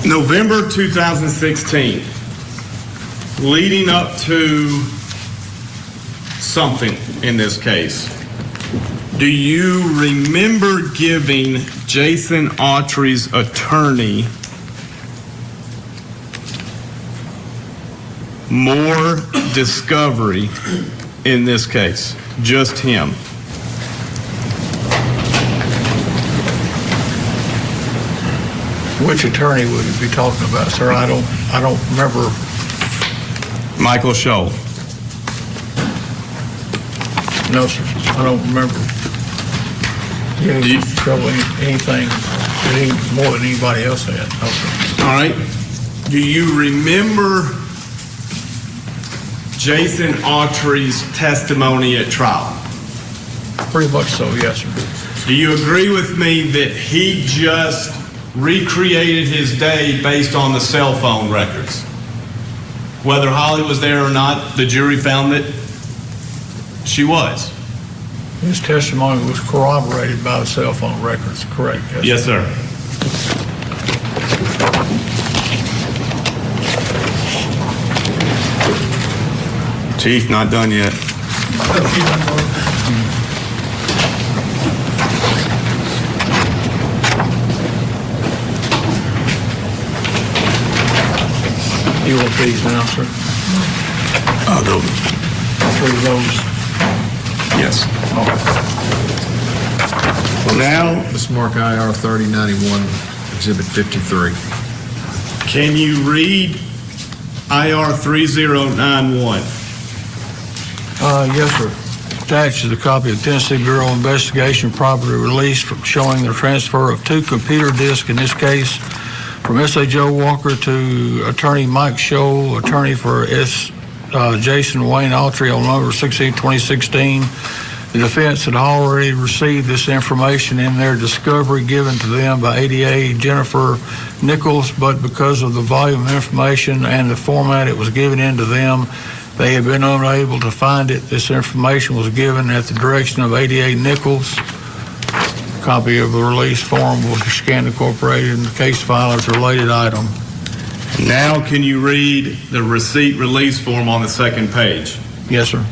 November 2016, leading up to something in this case, do you remember giving Jason Autry's attorney more discovery in this case? Just him. Which attorney would you be talking about, sir? I don't remember. Michael Scholl. No, sir. I don't remember. You didn't show anything any more than anybody else had. No, sir. All right. Do you remember Jason Autry's testimony at trial? Pretty much so, yes, sir. Do you agree with me that he just recreated his day based on the cell phone records? Whether Holly was there or not, the jury found that she was. His testimony was corroborated by the cell phone records, correct? Yes, sir. Chief, not done yet. You want these now, sir? Those. Three of those. Yes. Well, now, Let's mark IR 3091, Exhibit 53. can you read IR 3091? Yes, sir. Attached is a copy of Tennessee Bureau of Investigation property release showing the transfer of 2 computer disks, in this case, from S.A. Joe Walker to attorney Mike Scholl, attorney for Jason Wayne Autry on November 16, 2016. The defense had already received this information in their discovery given to them by ADA Jennifer Nichols, but because of the volume of information and the format it was given into them, they had been unable to find it. This information was given at the direction of ADA Nichols. A copy of the release form was scanned and incorporated in the case file as a related item. Now, can you read the receipt release form on the second page? Yes, sir.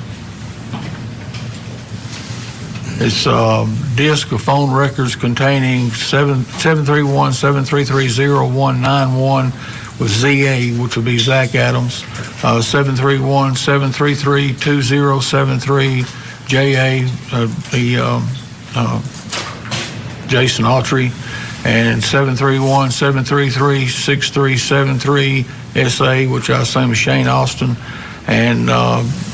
It's a disk of phone records containing 731-733-0191 with ZA, which would be Zach Adams, 731-733-2073 JA, Jason Autry, and 731-733-6373 SA, which I assume is Shane Austin. And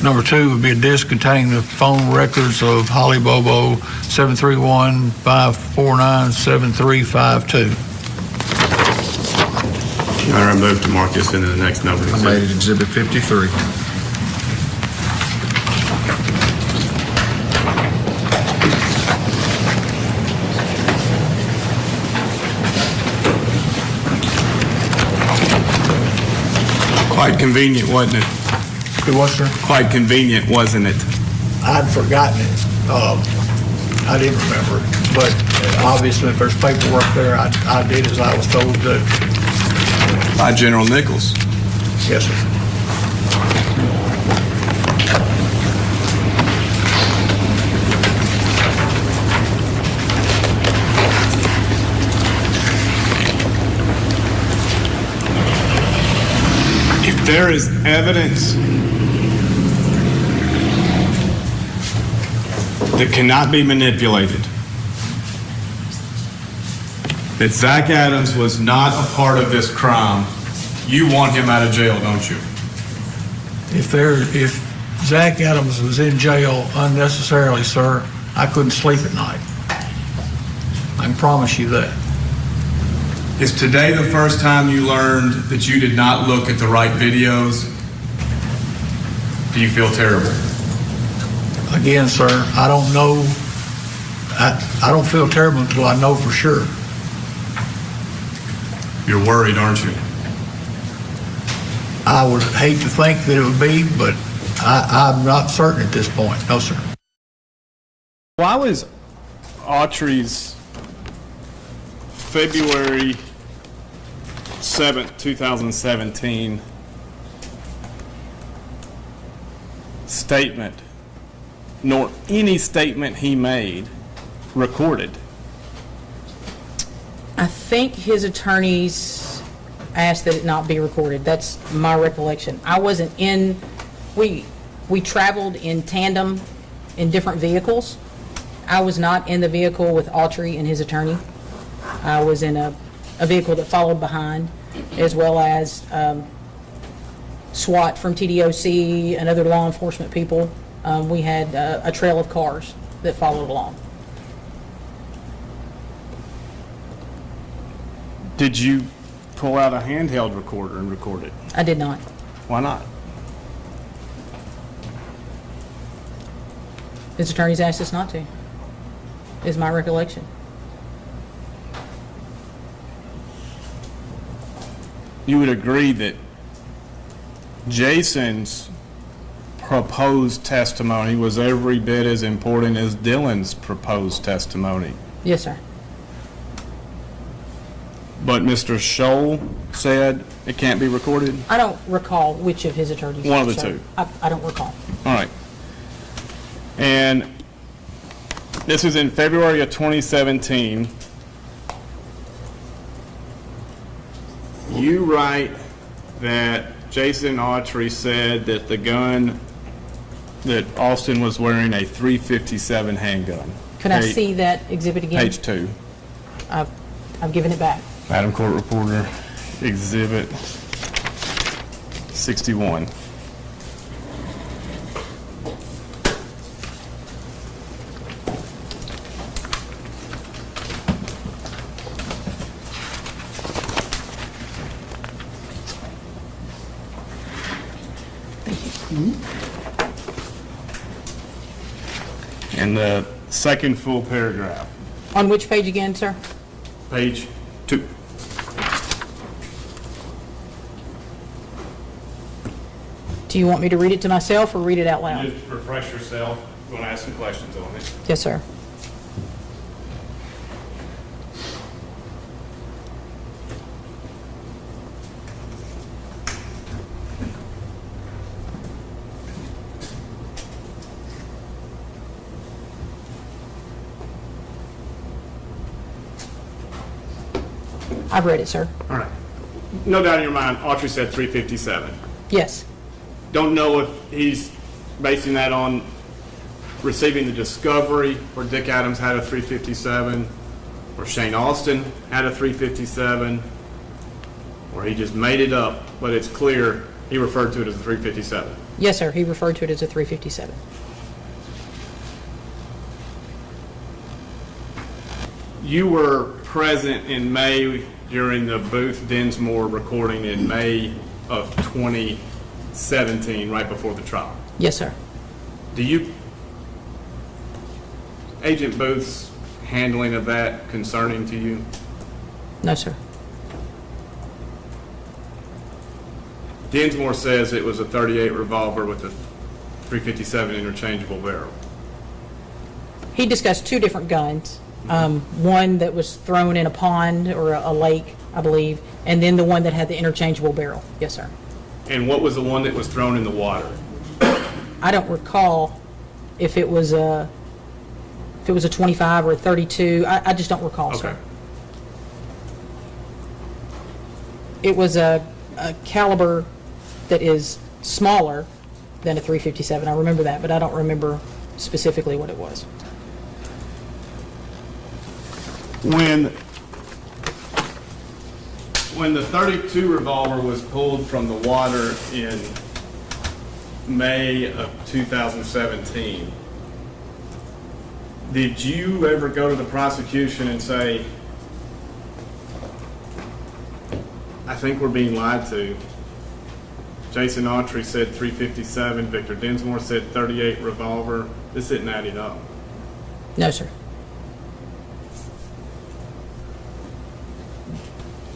number 2 would be a disk containing the phone records of Holly Bobo, 731-549-7352. I move to mark this into the next number. I made it Exhibit 53. Quite convenient, wasn't it? It was, sir? Quite convenient, wasn't it? I'd forgotten it. I didn't remember it. But obviously, if there's paperwork there, I did as I was told to do. By General Nichols. Yes, sir. If there is evidence that cannot be manipulated, that Zach Adams was not a part of this crime, you want him out of jail, don't you? If Zach Adams was in jail unnecessarily, sir, I couldn't sleep at night. I can promise you that. Is today the first time you learned that you did not look at the right videos? Do you feel terrible? Again, sir, I don't know. I don't feel terrible until I know for sure. You're worried, aren't you? I would hate to think that it would be, but I'm not certain at this point. No, sir. Why was Autry's February 7th, 2017 statement, nor any statement he made recorded. I think his attorneys asked that it not be recorded. That's my recollection. I wasn't in, we traveled in tandem in different vehicles. I was not in the vehicle with Autry and his attorney. I was in a vehicle that followed behind, as well as SWAT from TDOC and other law enforcement people. We had a trail of cars that followed along. Did you pull out a handheld recorder and record it? I did not. Why not? His attorneys asked us not to, is my recollection. You would agree that Jason's proposed testimony was every bit as important as Dylan's proposed testimony. Yes, sir. But Mr. Scholl said it can't be recorded? I don't recall which of his attorneys. One of the sir. two. I don't recall. All right. And this was in February of 2017. You write that Jason Autry said that the gun that Austin was wearing a .357 handgun. Could I see that exhibit again? Page 2. I've given it back. Madam Court Reporter, Exhibit 61. And the second full paragraph, On which page again, sir? page 2. Do you want me to read it to myself or read it out loud? Just refresh yourself. You want to ask some questions on it? Yes, sir. I've read it, sir. All right. No doubt in your mind, Autry said .357. Yes. Don't know if he's basing that on receiving the discovery where Dick Adams had a .357, or Shane Austin had a .357, or he just made it up, but it's clear he referred to it as a .357. Yes, sir. He referred to it as a .357. You were present in May during the Booth Dinsmore recording in May of 2017, right before the trial. Yes, sir. Do you, Agent Booth's handling of that concerning to you? No, sir. Dinsmore says it was a .38 revolver with a .357 interchangeable barrel. He discussed two different guns. One that was thrown in a pond or a lake, I believe, and then the one that had the interchangeable barrel. Yes, sir. And what was the one that was thrown in the water? I don't recall if it was a 25 or a 32. I just don't recall, Okay. sir. It was a caliber that is smaller than a .357. I remember that, but I don't remember specifically what it was. When the .32 revolver was pulled from the water in May of 2017, did you ever go to the prosecution and say, I think we're being lied to? Jason Autry said .357, Victor Dinsmore said .38 revolver. This isn't adding up. No, sir.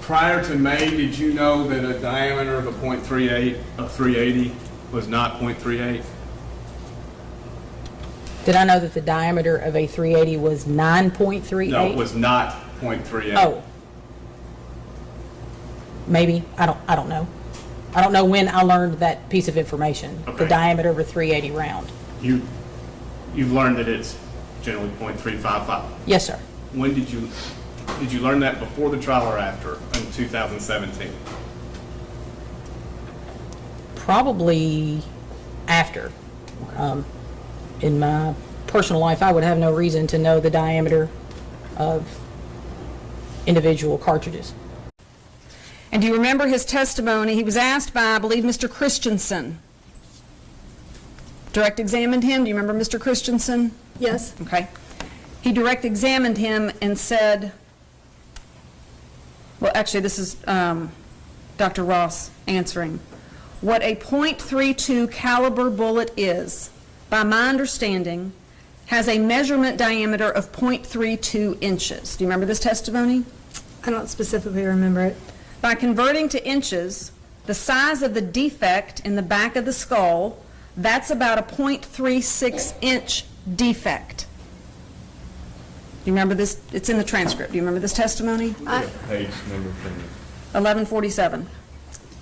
Prior to May, did you know that a diameter of a .38 of .380 was not .38? Did I know that the diameter of a .380 was 9.38? No, it was not .38. Oh. Maybe, I don't know. I don't know when I learned that piece of information, the Okay. diameter of a .380 round. You've learned that it's generally .355. Yes, sir. When did you learn that, before the trial or after, in 2017? Probably after. In my personal life, I would have no reason to know the diameter of individual cartridges. And do you remember his testimony? He was asked by, I believe, Mr. Christensen. Direct examined him. Do you remember Mr. Christensen? Yes. Okay. He direct examined him and said, well, actually, this is Dr. Ross answering. What a .32 caliber bullet is, by my understanding, has a measurement diameter of .32 inches. Do you remember this testimony? I don't specifically remember it. By converting to inches, the size of the defect in the back of the skull, that's about a .36 inch defect. Do you remember this? It's in the transcript. Do you remember this testimony? Page number from you. 1147.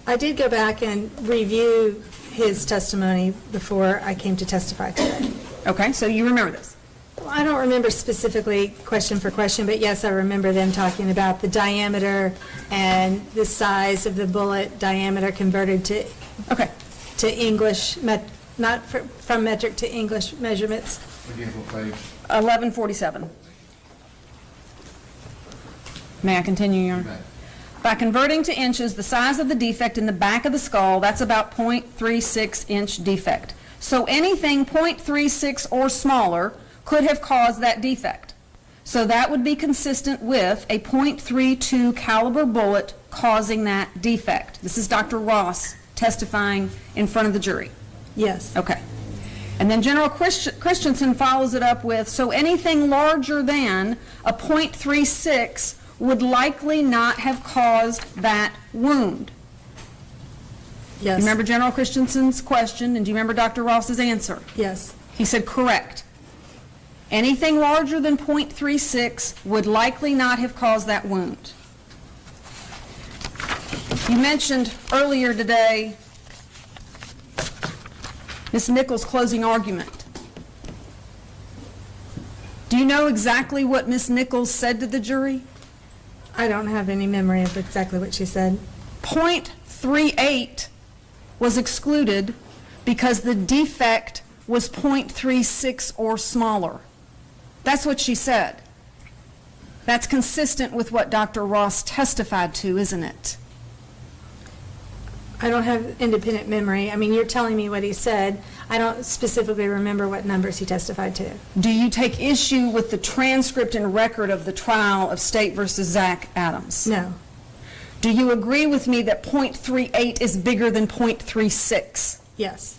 I did go back and review his testimony before I came to testify today. Okay, so you remember this. Well, I don't remember specifically question for question, but yes, I remember them talking about the diameter and the size of the bullet diameter converted to Okay. English, not from metric to English measurements. Again, what page? 1147. May I continue, Your Honor? By converting to inches, the size of the defect in the back of the skull, that's about .36 inch defect. So anything .36 or smaller could have caused that defect. So that would be consistent with a .32 caliber bullet causing that defect. This is Dr. Ross testifying in front of the jury. Yes. Okay. And then General Christensen follows it up with, so anything larger than a .36 would likely not have caused that wound. Yes. You remember General Christensen's question, and do you remember Dr. Ross's answer? Yes. He said, correct. Anything larger than .36 would likely not have caused that wound. You mentioned earlier today Ms. Nichols' closing argument. Do you know exactly what Ms. Nichols said to the jury? I don't have any memory of exactly what she said. .38 was excluded because the defect was .36 or smaller. That's what she said. That's consistent with what Dr. Ross testified to, isn't it? I don't have independent memory. I mean, you're telling me what he said. I don't specifically remember what numbers he testified to. Do you take issue with the transcript and record of the trial of State versus Zach Adams? No. Do you agree with me that .38 is bigger than .36? Yes.